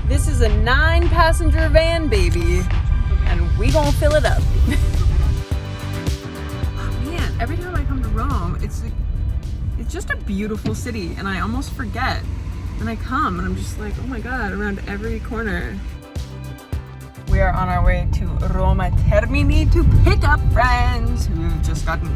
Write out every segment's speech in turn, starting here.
This is a 9-passenger van, baby, and we gonna fill it up. Oh, man, every time I come to Rome, it's just a beautiful city, and I almost forget. Then I come, and I'm just like, oh my God, around every corner. We are on our way to Roma Termini to pick up friends who've just gotten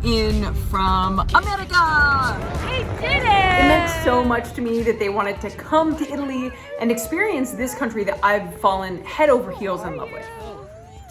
in from America. They did it! It meant so much to me that they wanted to come to Italy and experience this country that I've fallen head over heels in love with.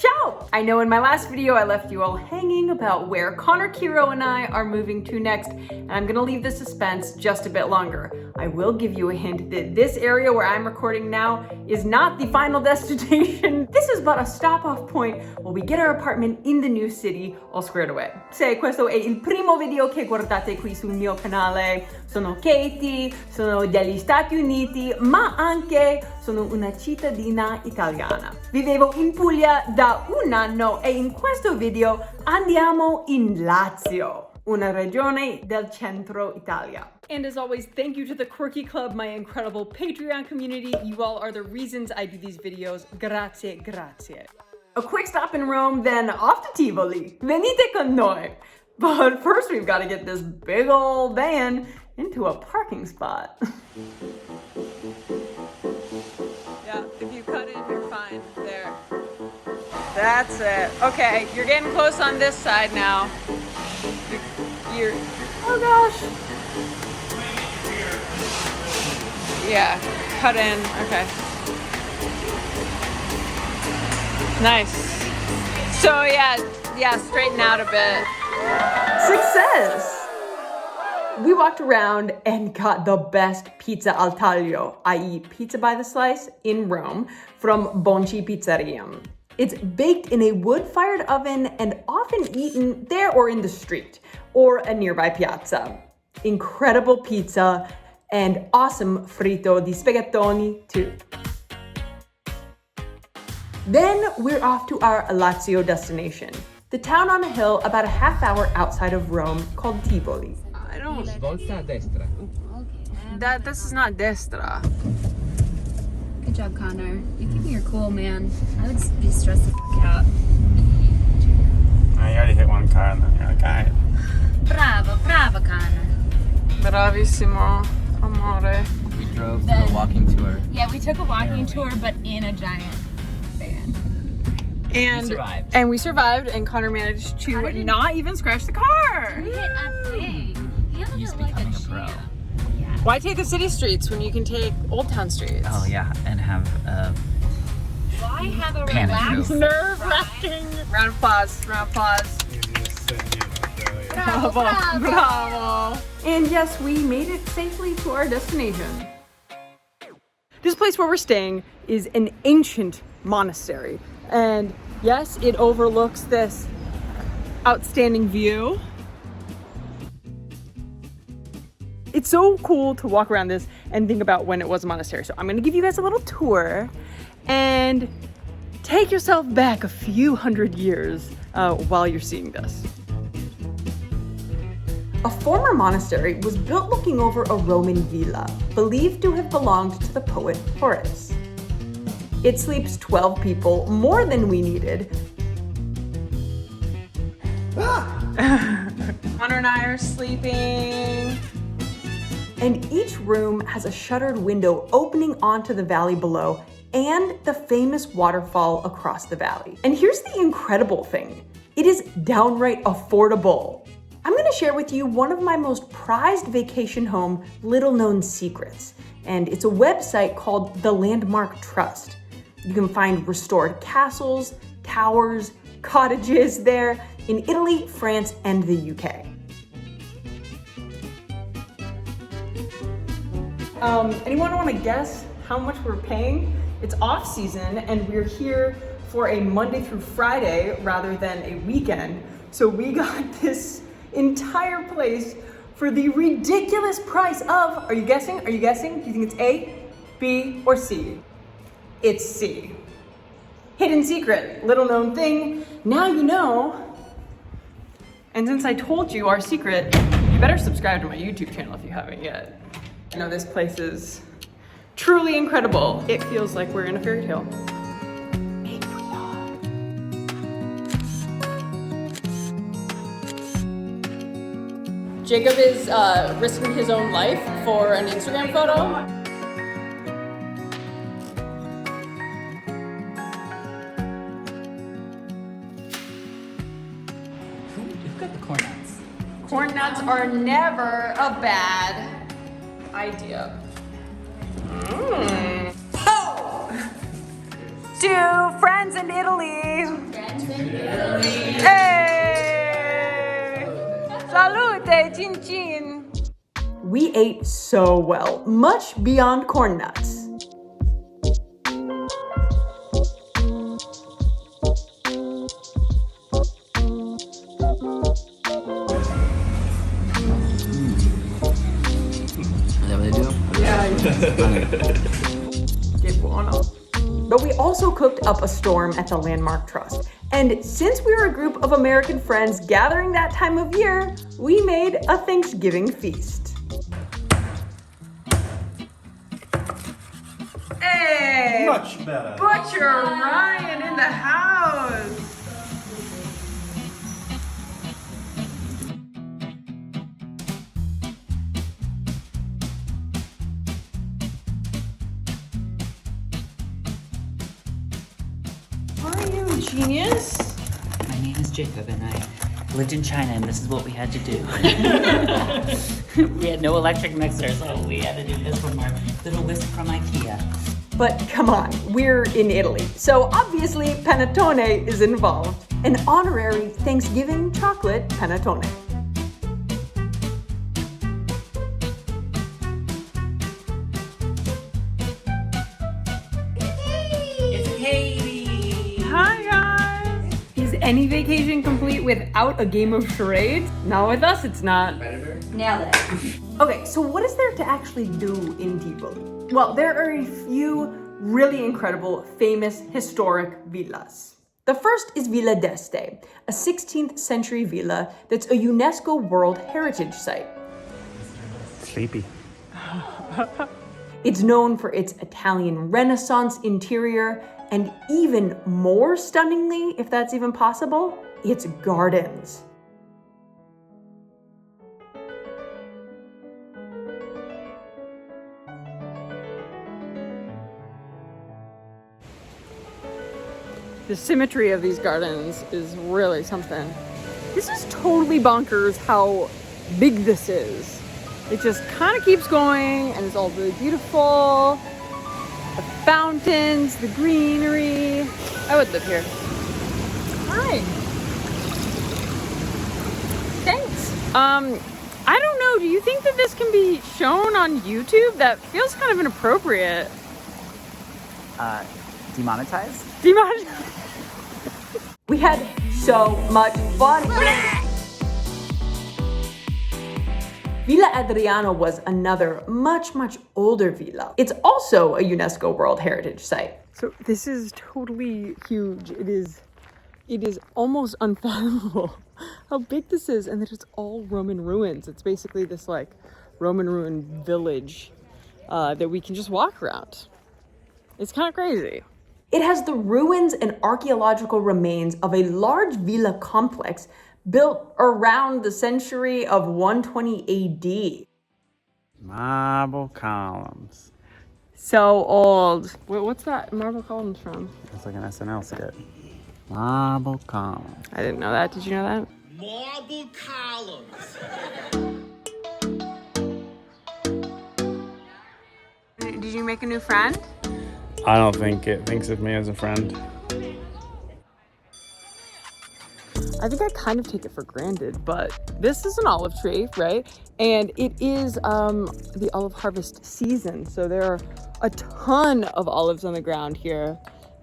Ciao! I know in my last video I left you all hanging about where Connor, Kiro, and I are moving to next, and I'm gonna leave the suspense just a bit longer. I will give you a hint that this area where I'm recording now is not the final destination. This is but a stop-off point while we get our apartment in the new city all squared away. Se questo è il primo video che guardate qui sul mio canale, sono Katie, sono degli Stati Uniti, ma anche sono una cittadina italiana. Vivevo in Puglia da un anno e in questo video andiamo in Lazio, una regione del centro Italia. And as always, thank you to the Quirky Club, my incredible Patreon community. You all are the reasons I do these videos. Grazie, grazie. A quick stop in Rome, then off to Tivoli. Venite con noi. But first we've got to get this big old van into a parking spot. Yeah, if you cut in, you're fine. There. That's it. Okay, you're getting close on this side now. You're oh gosh. Yeah, cut in. Okay. Nice. So yeah, straighten out a bit. Success! We walked around and got the best pizza al taglio, i.e. pizza by the slice, in Rome from Bonci Pizzeria. It's baked in a wood-fired oven and often eaten there or in the street or a nearby piazza. Incredible pizza and awesome fritto di spaghettoni too. Then we're off to our Lazio destination, the town on a hill about a half hour outside of Rome called Tivoli. I don't... Volta a destra. That this is not destra. Good job, Connor. You're keeping your cool, man. I would be stressed the fuck out. I already hit one car and then you're like, alright. Bravo, bravo, Connor. Bravissimo, amore. We drove to a walking tour. Yeah, we took a walking tour, but in a giant van. And we survived, and Connor managed to not even scratch the car. We hit a thing. He's becoming a pro. Why take the city streets when you can take Old Town streets? Oh yeah, and have Why have a panic relaxed move. Nerve-wracking. Round of applause, round of applause. Bravo, bravo. Bravo. And yes, we made it safely to our destination. This place where we're staying is an ancient monastery. And yes, it overlooks this outstanding view. It's so cool to walk around this and think about when it was a monastery. So I'm gonna give you guys a little tour and take yourself back a few hundred years while you're seeing this. A former monastery was built looking over a Roman villa, believed to have belonged to the poet Horace. It sleeps 12 people, more than we needed. Connor and I are sleeping. And each room has a shuttered window opening onto the valley below and the famous waterfall across the valley. And here's the incredible thing. It is downright affordable. I'm gonna share with you one of my most prized vacation home little known secrets. And it's a website called the Landmark Trust. You can find restored castles, towers, cottages there in Italy, France, and the UK. Anyone want to guess how much we're paying? It's off season and we're here for a Monday through Friday rather than a weekend. So we got this entire place for the ridiculous price of, are you guessing? Are you guessing? Do you think it's A, B, or C? It's C. Hidden secret, little known thing. Now you know. And since I told you our secret, you better subscribe to my YouTube channel if you haven't yet. You know, this place is Truly incredible. It feels like we're in a fairy tale. Jacob is risking his own life for an Instagram photo. You've got the corn nuts. Corn nuts are never a bad idea. Oh! Two friends in Italy. Hey! Salute, chin chin. We ate so well, much beyond corn nuts. But we also cooked up a storm at the Landmark Trust. And since we were a group of American friends gathering that time of year, we made a Thanksgiving feast. Hey! Much better. Butcher Ryan in the house! Are you a genius? My name is Jacob and I lived in China and this is what we had to do. We had no electric mixer, so we had to do this from our little whisk from IKEA. But come on, we're in Italy, so obviously panettone is involved. An honorary Thanksgiving chocolate panettone. It's Katie! Hi guys! Is any vacation complete without a game of charades? Not with us, it's not. Nailed it. Okay, so what is there to actually do in Tivoli? Well, there are a few really incredible, famous, historic villas. The first is Villa d'Este, a 16th century villa that's a UNESCO World Heritage Site. Sleepy. It's known for its Italian Renaissance interior, and even more stunningly, if that's even possible, its gardens. The symmetry of these gardens is really something. This is totally bonkers how big this is. It just kind of keeps going and it's all really beautiful. The fountains, the greenery. I would live here. Hi. Thanks. I don't know, do you think that this can be shown on YouTube? That feels kind of inappropriate. Demonetized? Demonetized. We had so much fun. Villa Adriana was another much older villa. It's also a UNESCO World Heritage Site. So this is totally huge. It is almost unfathomable how big this is, and that it's all Roman ruins. It's basically this like Roman ruin village that we can just walk around. It's kind of crazy. It has the ruins and archaeological remains of a large villa complex built around the century of 120 AD. Marble columns. So old. What's that marble columns from? It's like an SNL skit. Marble columns. I didn't know that. Did you know that? Marble columns. Did you make a new friend? I don't think it thinks of me as a friend. I think I kind of take it for granted, but this is an olive tree, right? And it is the olive harvest season. So there are a ton of olives on the ground here.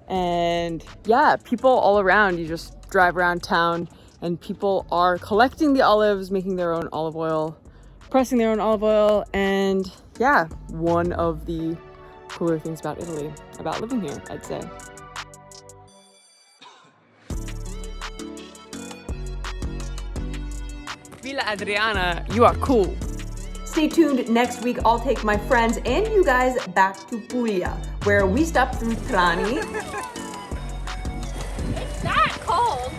And yeah, people all around, you just drive around town and people are collecting the olives, making their own olive oil, pressing their own olive oil. And yeah, one of the cooler things about Italy, about living here, I'd say. Villa Adriana, you are cool. Stay tuned, next week I'll take my friends and you guys back to Puglia, where we stopped through Trani. It's that cold.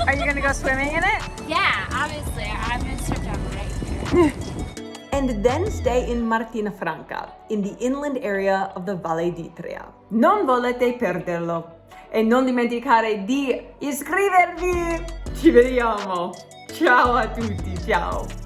Are you gonna go swimming in it? Yeah, obviously. I'm gonna start down right here. And then stay in Martina Franca, in the inland area of the Valle d'Itria. Non volete perderlo. E non dimenticare di iscrivervi. Ci vediamo. Ciao a tutti, ciao.